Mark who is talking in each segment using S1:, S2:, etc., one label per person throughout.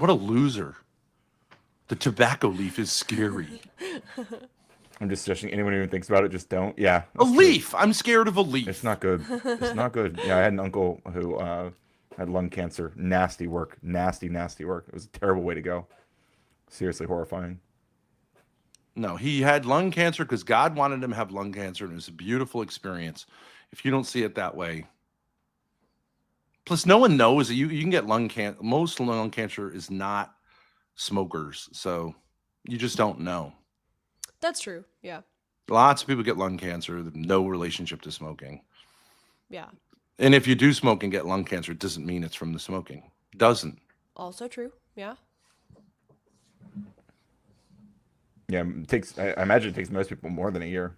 S1: What a loser. The tobacco leaf is scary.
S2: I'm just suggesting anyone who even thinks about it, just don't. Yeah,
S1: A
S2: that's true.
S1: leaf. I'm scared of a leaf.
S2: It's not good. It's not good. Yeah, I had an uncle who had lung cancer. Nasty work. Nasty, nasty work. It was a terrible way to go. Seriously horrifying.
S1: No, he had lung cancer because God wanted him to have lung cancer, and it was a beautiful experience. If you don't see it that way, plus no one knows that you can get lung cancer. Most lung cancer is not smokers, so you just don't know.
S3: That's true. Yeah.
S1: Lots of people get lung cancer, no relationship to smoking.
S3: Yeah.
S1: And if you do smoke and get lung cancer, it doesn't mean it's from the smoking. Doesn't.
S3: Also true. Yeah.
S2: Yeah, it takes. I imagine it takes most people more than a year.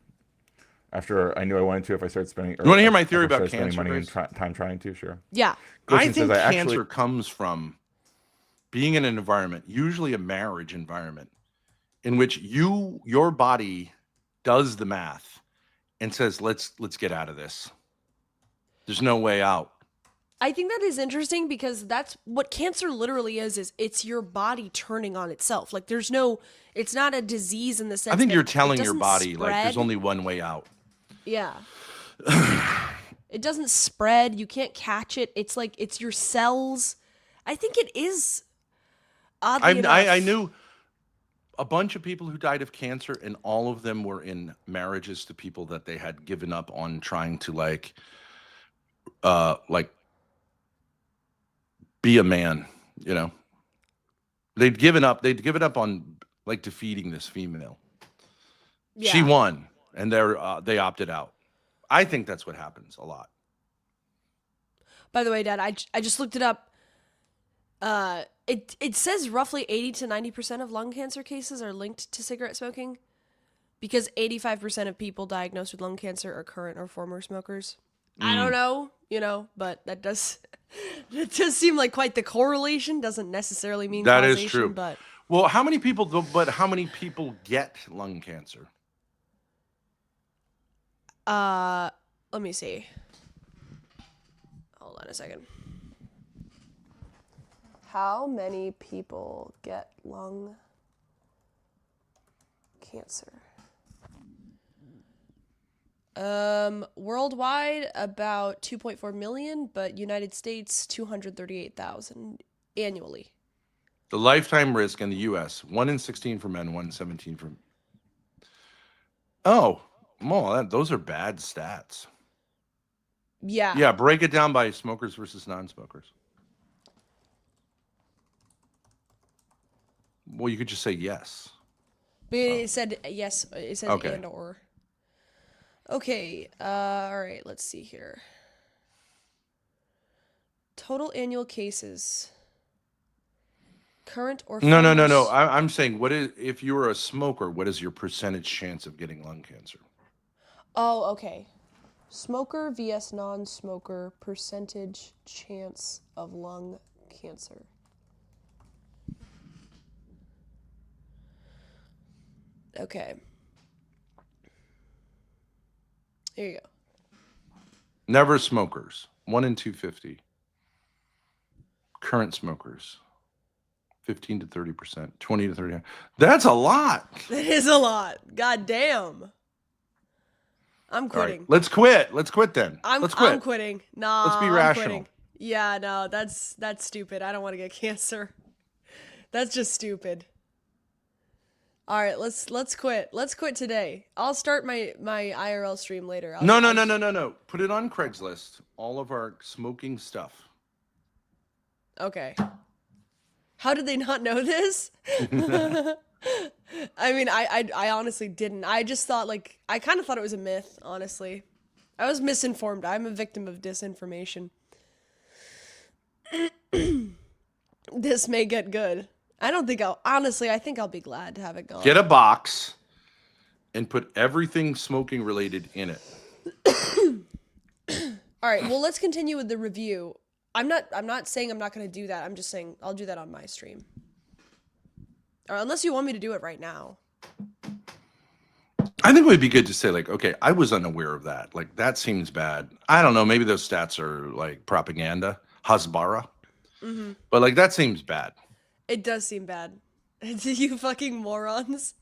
S2: After I knew I wanted to, if I started spending.
S1: You want to hear my theory
S2: if I
S1: about
S2: started spending
S1: cancer?
S2: money and
S1: Grace?
S2: time trying to, sure.
S3: Yeah.
S1: I
S2: Goshen
S1: think
S2: says
S1: cancer comes from being in an environment, usually a marriage environment, in which your body does the math and says, let's get out of this. There's no way out.
S3: I think that is interesting because that's what cancer literally is it's your body turning on itself. Like it's not a disease in the sense
S1: I think
S3: that
S1: you're telling your
S3: doesn't
S1: body like there's
S3: spread.
S1: only one way out.
S3: Yeah. It doesn't spread. You can't catch it. It's like it's your cells. I think it is oddly enough.
S1: I knew a bunch of people who died of cancer, and all of them were in marriages to people that they had given up on trying to like be a man, you know. They'd given up on like defeating this female.
S3: Yeah.
S1: She won, and they opted out. I think that's what happens a lot.
S3: By the way, Dad, I just looked it up. It says roughly 80 to 90% of lung cancer cases are linked to cigarette smoking because 85% of people diagnosed with lung cancer are current or former smokers. I don't know, but that does seem like quite the correlation. Doesn't necessarily mean
S1: That
S3: causation,
S1: is true.
S3: but
S1: Well, how many people get lung cancer?
S3: let me see. Hold on a second. How many people get lung cancer? Worldwide about 2.4 million, but United States 238,000 annually.
S1: The lifetime risk in the U.S. 1 in 16 for men, 1 in 17 for. Oh, well, those are bad stats.
S3: Yeah.
S1: Yeah, break it down by smokers versus non-smokers. Well, you could just say yes.
S3: But it said yes. It says
S1: Okay.
S3: and or. Okay. All right. Let's see here. Total annual cases. Current or
S1: No.
S3: former
S1: I'm saying, if you were a smoker? What is your percentage chance of getting lung cancer?
S3: Oh, okay. Smoker vs. non-smoker percentage chance of lung cancer. Okay. Here you go.
S1: Never smokers, 1 in 250. Current smokers, 15 to 30%, 20 to 30. That's a lot.
S3: That is a lot. God damn. I'm
S1: All
S3: quitting.
S1: right, let's quit. Let's quit then.
S3: I'm quitting. Nah.
S1: Let's be
S3: I'm
S1: rational.
S3: quitting. Yeah, no, that's stupid. I don't want to get cancer. That's just stupid. All right, let's quit. Let's quit today. I'll start my IRL stream later.
S1: No. Put it on Craigslist. All of our smoking stuff.
S3: Okay. How did they not know this? I mean, I honestly didn't. I just thought I kind of thought it was a myth, honestly. I was misinformed. I'm a victim of disinformation. This may get good. I think I'll be glad to have it gone.
S1: Get a box and put everything smoking related in it.
S3: All right, well, let's continue with the review. I'm not saying I'm not going to do that. I'm just saying I'll do that on my stream. Or unless you want me to do it right now.
S1: I think it would be good to say, okay, I was unaware of that. That seems bad. I don't know. Maybe those stats are propaganda, hasbara. Mm-hmm. But that seems bad.
S3: It does seem bad. You fucking morons.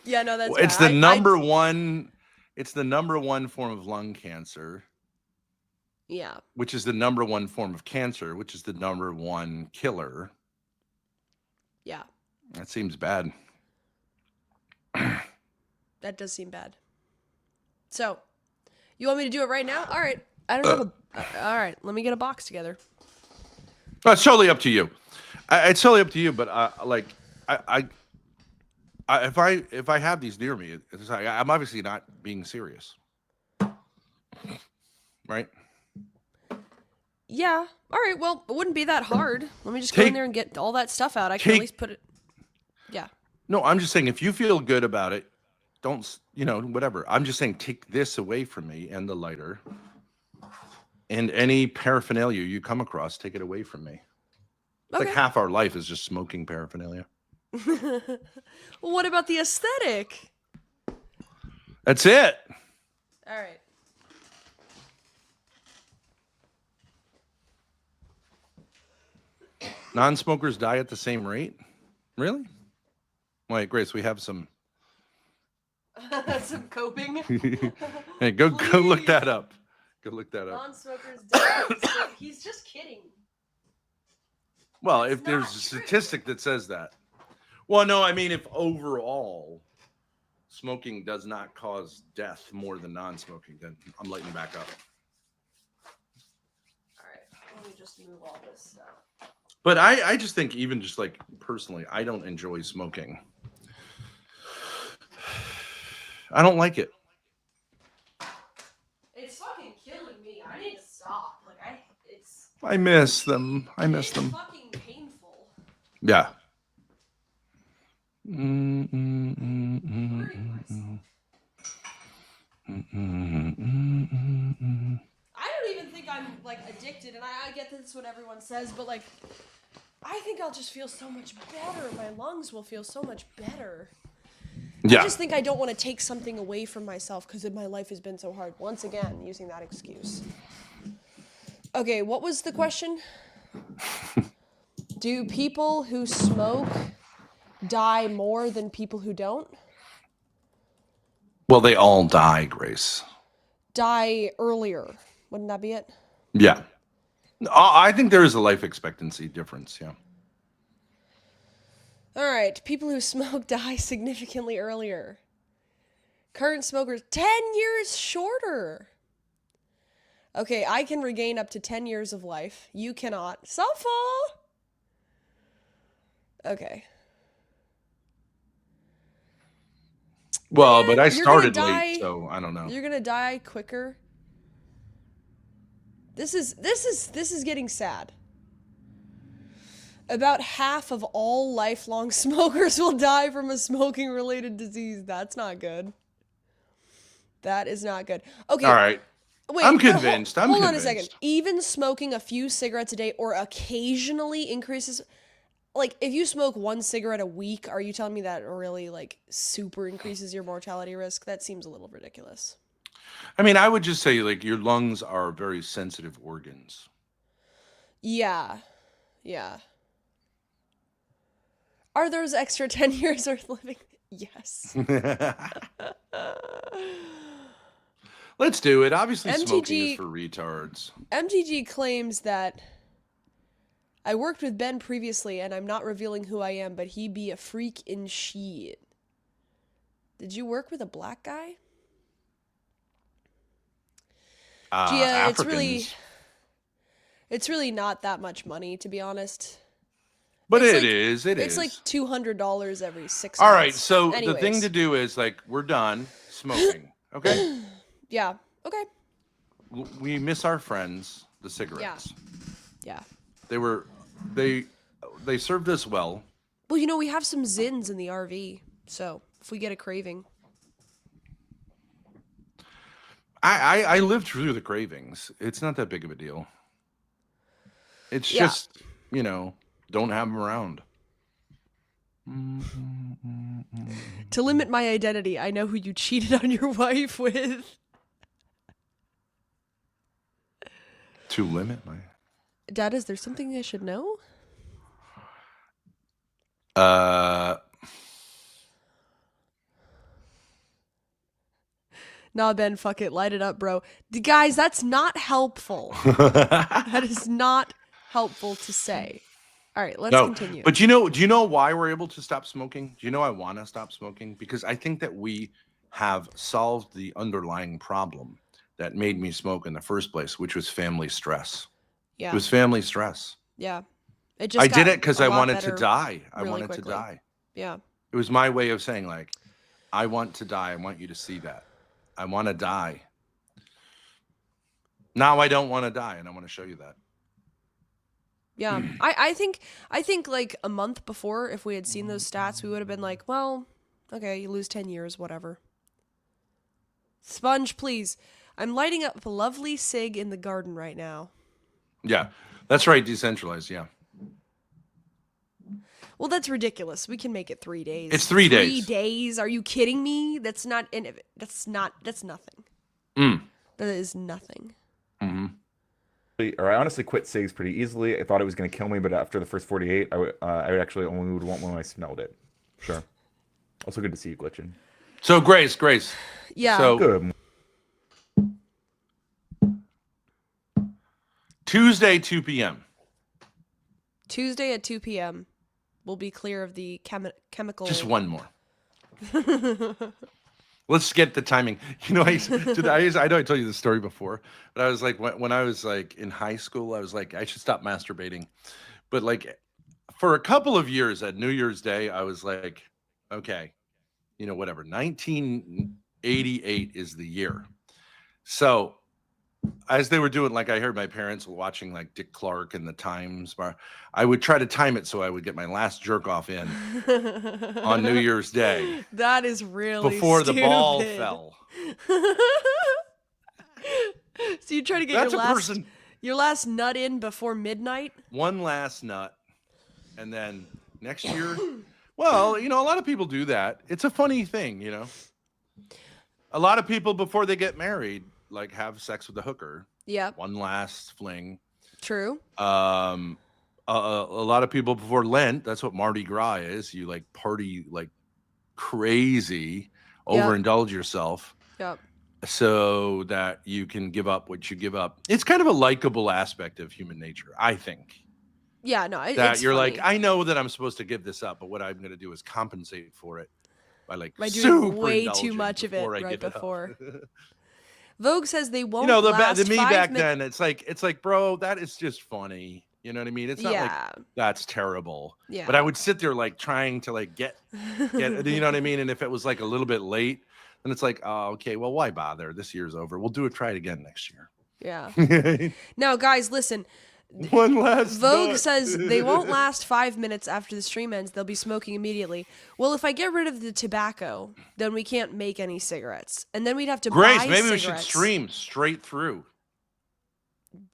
S3: Yeah, no, that's
S1: It's
S3: bad.
S1: the number one. It's the number one form of lung cancer,
S3: Yeah.
S1: which is the number one form of cancer, which is the number one killer.
S3: Yeah.
S1: That seems bad.
S3: That does seem bad. So, you want me to do it right now? All right. I don't have all right. Let me get a box together.
S1: It's totally up to you. It's totally up to you. But if I have these near me, it's like, I'm obviously not being serious, right?
S3: Yeah. All right. Well, it wouldn't be that hard. Let me just go in there and get all that stuff out. I can at least put it. Yeah.
S1: No, I'm just saying if you feel good about it, don't, whatever. I'm just saying take this away from me and the lighter and any paraphernalia you come across, take it away from me. It's
S3: Okay.
S1: like half our life is just smoking paraphernalia.
S3: Well, what about the aesthetic?
S1: That's it.
S3: All right.
S1: Non-smokers die at the same rate? Really? Wait, Grace, we have some.
S3: Some coping.
S1: Hey, go look that up. Go look that up.
S3: Non-smokers die. He's just kidding.
S1: Well,
S3: That's
S1: if there's
S3: not
S1: a
S3: true.
S1: statistic that says that. Well, no, I mean if overall smoking does not cause death more than non-smoking, then I'm lighting back up.
S3: All right. Let me just move all this stuff.
S1: But I just think even just like personally, I don't enjoy smoking. I don't like it.
S3: It's fucking killing me. I need to stop. Like
S1: I miss them. I miss them.
S3: fucking painful.
S1: Yeah.
S3: I don't even think I'm like addicted, and I get that's what everyone says, but like, I think I'll just feel so much better. My lungs will feel so much better.
S1: Yeah.
S3: I just think I don't want to take something away from myself because my life has been so hard. Once again, using that excuse. Okay, what was the question? Do people who smoke die more than people who don't?
S1: Well, they all die, Grace.
S3: Die earlier. Wouldn't that be it?
S1: Yeah. I think there is a life expectancy difference. Yeah.
S3: All right, people who smoke die significantly earlier. Current smokers, 10 years shorter. Okay, I can regain up to 10 years of life. You cannot. Suffer! Okay.
S1: Well, but I
S3: you're gonna
S1: started
S3: die-
S1: late, so I don't know.
S3: You're gonna die quicker. This is getting sad. About half of all lifelong smokers will die from a smoking-related disease. That's not good. That is not good. Okay.
S1: All right.
S3: Wait,
S1: I'm
S3: but
S1: convinced.
S3: Hold on a second. Even smoking a few cigarettes a day or occasionally increases. Like, if you smoke one cigarette a week, are you telling me that really, like, super increases your mortality risk? That seems a little ridiculous.
S1: I mean, I would just say, like, your lungs are very sensitive organs.
S3: Yeah. Yeah. Are those extra 10 years worth living? Yes.
S1: Let's do it. Obviously,
S3: MTG
S1: smoking is for retards.
S3: MTG claims that I worked with Ben previously, and I'm not revealing who I am, but he be a freak in shit. Did you work with a black guy? Gia,
S1: Africans.
S3: it's really not that much money, to be honest.
S1: But
S3: It's
S1: it
S3: like-
S1: is. It
S3: It's
S1: is.
S3: like $200 every 6 months.
S1: All right. So the
S3: Anyways.
S1: thing to do is, like, we're done smoking. Okay.
S3: Yeah. Okay.
S1: We miss our friends, the cigarettes.
S3: Yeah.
S1: They served us well.
S3: Well, you know, we have some Zins in the RV, so if we get a craving.
S1: I lived through the cravings. It's not that big of a deal. It's
S3: Yeah.
S1: just, don't have them around.
S3: To limit my identity, I know who you cheated on your wife with.
S1: To limit my.
S3: Dad, is there something I should know? Nah, Ben, fuck it. Light it up, bro. Guys, that's not helpful. That is not helpful to say. All right, let's
S1: No,
S3: continue.
S1: but do you know why we're able to stop smoking? Do you know I want to stop smoking? Because I think that we have solved the underlying problem that made me smoke in the first place, which was family stress.
S3: Yeah.
S1: It was family stress.
S3: Yeah. It just
S1: I
S3: got
S1: did it because
S3: a
S1: I
S3: lot
S1: wanted to
S3: better
S1: die. I
S3: really
S1: wanted
S3: quickly.
S1: to die.
S3: Yeah.
S1: It was my way of saying, like, I want to die. I want you to see that. I want to die. Now I don't want to die, and I want to show you that.
S3: Yeah. I think like a month before, if we had seen those stats, we would have been like, well, okay, you lose 10 years, whatever. Sponge, please. I'm lighting up a lovely cig in the garden right now.
S1: Yeah, that's right. Decentralized. Yeah.
S3: Well, that's ridiculous. We can make it 3 days.
S1: It's 3 days.
S3: 3 days? Are you kidding me? That's nothing.
S1: Mm.
S3: That is nothing.
S1: Mm-hmm.
S2: Or I honestly quit cigs pretty easily. I thought it was going to kill me, but after the first 48, I would actually only would want when I smelled it. Sure. Also good to see you glitching.
S1: So Grace.
S3: Yeah.
S1: So
S2: Good.
S1: Tuesday, 2 p.m.
S3: Tuesday at 2 p.m. We'll be clear of the chemical.
S1: Just one more. Let's get the timing. You know, I know I told you this story before, but I was like, when I was like in high school, I was like, I should stop masturbating. But like for a couple of years at New Year's Day, I was like, okay, you know, whatever. 1988 is the year. So as they were doing, like I heard my parents were watching like Dick Clark and the Times bar, I would try to time it so I would get my last jerk off in on New Year's Day.
S3: That is really
S1: Before
S3: stupid.
S1: the ball fell.
S3: So you try to get your last nut in before midnight?
S1: One last nut. And then next year, well, you know, a lot of people do that. It's a funny thing, you know. A lot of people before they get married, like have sex with a hooker.
S3: Yeah.
S1: One last fling.
S3: True.
S1: A lot of people before Lent, that's what Mardi Gras is. You like party like crazy, overindulge yourself.
S3: Yep.
S1: So that you can give up what you give up. It's kind of a likable aspect of human nature, I think.
S3: Yeah, no,
S1: That
S3: it's
S1: you're
S3: funny.
S1: like, I know that I'm supposed to give this up, but what I'm going to do is compensate for it by
S3: doing
S1: super
S3: way too
S1: indulging
S3: much of it
S1: before I
S3: right
S1: give it up.
S3: before. Vogue says they won't.
S1: You know,
S3: last
S1: the me
S3: 5
S1: back
S3: minutes.
S1: then, it's like, bro, that is just funny. You know what I mean? It's not like that's terrible.
S3: Yeah.
S1: But I would sit there like trying to like get, you know what I mean? And if it was like a little bit late, then it's like, oh, okay, well, why bother? This year's over. We'll try it again next year.
S3: Yeah. Now, guys, listen.
S1: One last
S3: Vogue
S1: nut.
S3: says they won't last 5 minutes after the stream ends. They'll be smoking immediately. Well, if I get rid of the tobacco, then we can't make any cigarettes, and then we'd have to
S1: Grace,
S3: buy
S1: maybe
S3: cigarettes.
S1: we should stream straight through.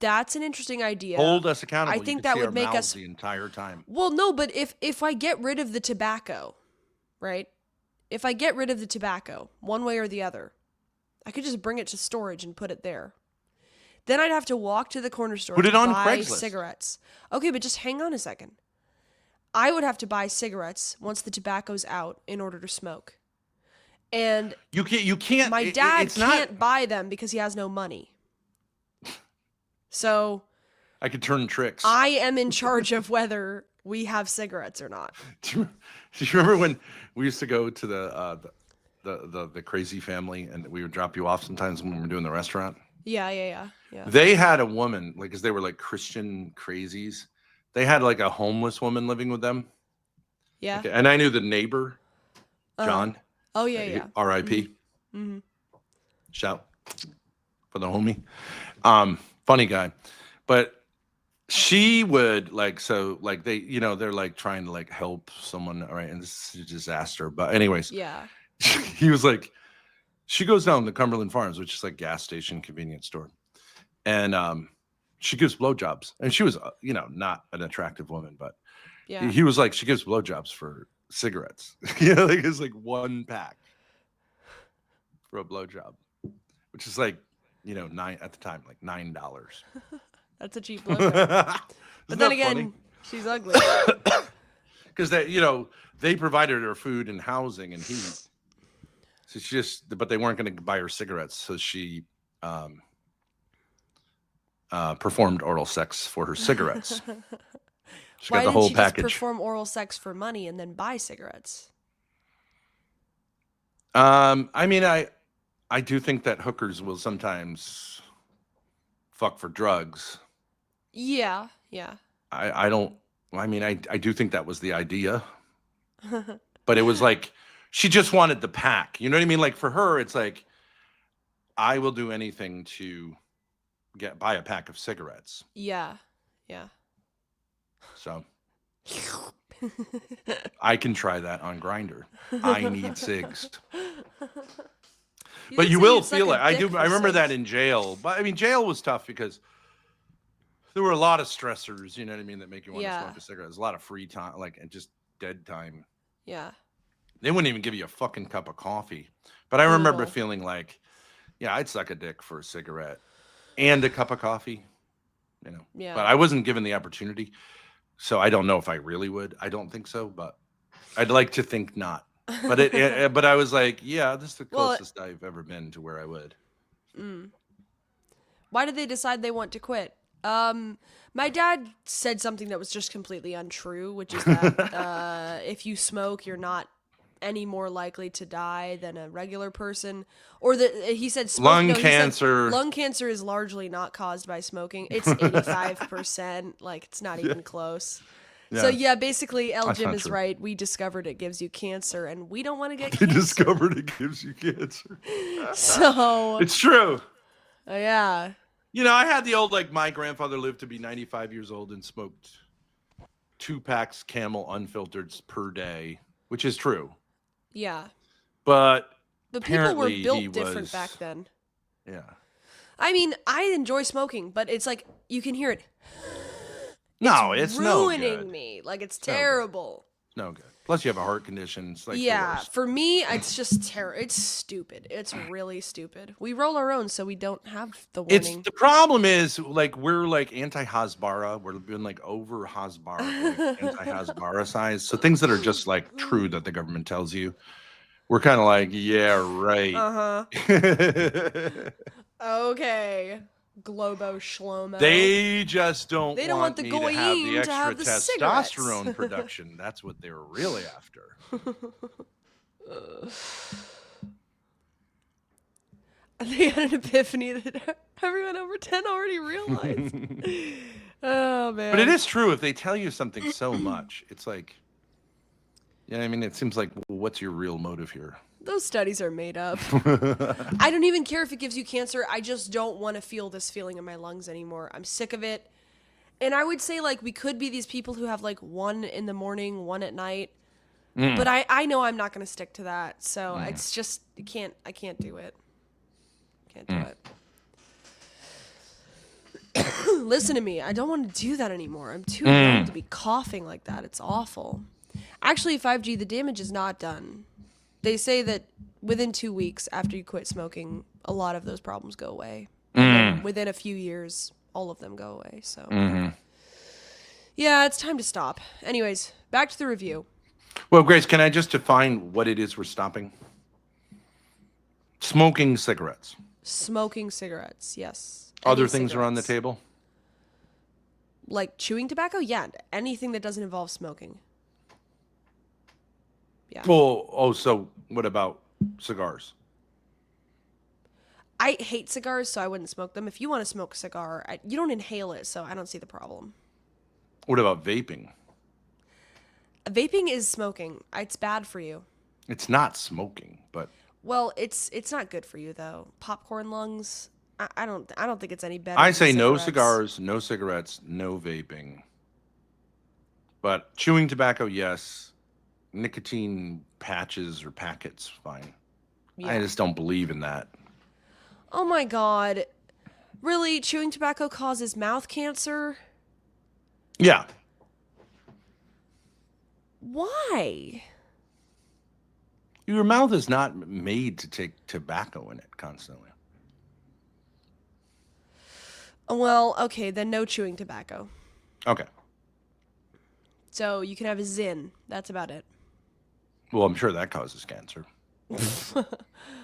S3: That's an interesting idea.
S1: Hold us accountable.
S3: I think
S1: You could
S3: that
S1: see
S3: would
S1: our
S3: make
S1: mouths
S3: us
S1: the entire time.
S3: Well, no, but if I get rid of the tobacco, right? If I get rid of the tobacco, one way or the other, I could just bring it to storage and put it there. Then I'd have to walk to the corner store
S1: Put it
S3: to
S1: on
S3: buy
S1: Craigslist.
S3: cigarettes. Okay, but just hang on a second. I would have to buy cigarettes once the tobacco's out in order to smoke. And
S1: You can't.
S3: my dad
S1: it's not-
S3: can't buy them because he has no money. So
S1: I could turn tricks.
S3: I am in charge of whether we have cigarettes or not.
S1: Do you remember when we used to go to the crazy family and we would drop you off sometimes when we were doing the restaurant?
S3: Yeah.
S1: They had a woman, like, because they were like Christian crazies. They had like a homeless woman living with them.
S3: Yeah.
S1: Okay, and I knew the neighbor, John.
S3: Oh, yeah.
S1: R.I.P.
S3: Mm-hmm.
S1: Shout for the homie. Funny guy. But she would like, so like they, you know, they're like trying to like help someone. All right. And this is a disaster. But anyways,
S3: Yeah.
S1: he was like, she goes down to Cumberland Farms, which is like gas station convenience store. And she gives blowjobs. And she was, you know, not an attractive woman, but
S3: Yeah.
S1: he was like, she gives blowjobs for cigarettes. You know, like it's like one pack for a blowjob, which is like, you know, at the time, like $9.
S3: That's a cheap logo. But then again, she's ugly.
S1: Because they provided her food and housing and heat. So but they weren't going to buy her cigarettes, so she performed oral sex for her cigarettes. She
S3: Why
S1: got the whole
S3: didn't she
S1: package.
S3: just perform oral sex for money and then buy cigarettes?
S1: I mean, I do think that hookers will sometimes fuck for drugs.
S3: Yeah.
S1: I don't. I mean, I do think that was the idea, but it was like she just wanted the pack. You know what I mean? Like for her, it's like I will do anything to buy a pack of cigarettes.
S3: Yeah.
S1: So I can try that on Grindr. I need cigs. But you will feel it. I do. I remember that in jail. But I mean, jail was tough because there were a lot of stressors. You know what I mean? That make you want to smoke a cigarette. There's a lot of free time, like and just dead time.
S3: Yeah.
S1: They wouldn't even give you a fucking cup of coffee. But I remember feeling like, yeah, I'd suck a dick for a cigarette and a cup of coffee.
S3: Yeah.
S1: But I wasn't given the opportunity. So I don't know if I really would. I don't think so, but I'd like to think not. But but I was like, yeah, this is the closest I've ever been to where I would.
S3: Why did they decide they want to quit? My dad said something that was just completely untrue, which is that if you smoke, you're not any more likely to die than a regular person. Or that he said
S1: lung cancer.
S3: Lung cancer is largely not caused by smoking. It's 85%. Like it's not even close. Yeah. So yeah, basically, Jim is right. We discovered it gives you cancer, and we don't want to get cancer.
S1: We discovered it gives you cancer.
S3: So
S1: it's true.
S3: Yeah.
S1: I had the old my grandfather lived to be 95 years old and smoked 2 packs Camel unfiltered per day, which is true.
S3: Yeah.
S1: But
S3: people were built different back then.
S1: Yeah.
S3: I mean, I enjoy smoking, but it's like you can hear it.
S1: It's
S3: ruining me. Like it's terrible.
S1: No good. Plus, you have a heart condition. It's like
S3: for me, it's just terrible. It's stupid. It's really stupid. We roll our own, so we don't have the warning.
S1: The problem is we're anti-Hasbara. We're being over Hasbara, anti-Hasbara size. So things that are just true that the government tells you, we're kind of yeah, right.
S3: Okay. Globo Shlomo.
S1: They just don't want
S3: the
S1: me to have the extra
S3: the
S1: testosterone production. That's what they're really after.
S3: They had an epiphany that everyone over 10 already realized. Oh, man.
S1: But it is true. If they tell you something so much, it's like, I mean, it seems like, well, what's your real motive here?
S3: Those studies are made up. I don't even care if it gives you cancer. I just don't want to feel this feeling in my lungs anymore. I'm sick of it. And I would say we could be these people who have 1 in the morning, 1 at night. But I know I'm not going to stick to that. So it's just I can't do it. Can't do it. Listen to me. I don't want to do that anymore. I'm too young to be coughing like that. It's awful. Actually, 5G, the damage is not done. They say that within 2 weeks after you quit smoking, a lot of those problems go away. Within a few years, all of them go away. So, yeah, it's time to stop. Anyways, back to the review.
S1: Well, Grace, can I just define what it is we're stopping? Smoking cigarettes.
S3: Smoking cigarettes, yes.
S1: Other things are on the table?
S3: Like chewing tobacco? Yeah, anything that doesn't involve smoking. Yeah.
S1: Well, so what about cigars?
S3: I hate cigars, so I wouldn't smoke them. If you want to smoke a cigar, you don't inhale it, so I don't see the problem.
S1: What about vaping?
S3: Vaping is smoking. It's bad for you.
S1: It's not smoking, but
S3: well, it's not good for you though. Popcorn lungs. I don't think it's any better.
S1: I say no cigars, no cigarettes, no vaping. But chewing tobacco, yes. Nicotine patches or packets, fine. Yeah. I just don't believe in that.
S3: Oh my God. Really? Chewing tobacco causes mouth cancer?
S1: Yeah.
S3: Why?
S1: Your mouth is not made to take tobacco in it constantly.
S3: Well, okay, then no chewing tobacco.
S1: Okay.
S3: So you can have a Zyn. That's about it.
S1: Well, I'm sure that causes cancer.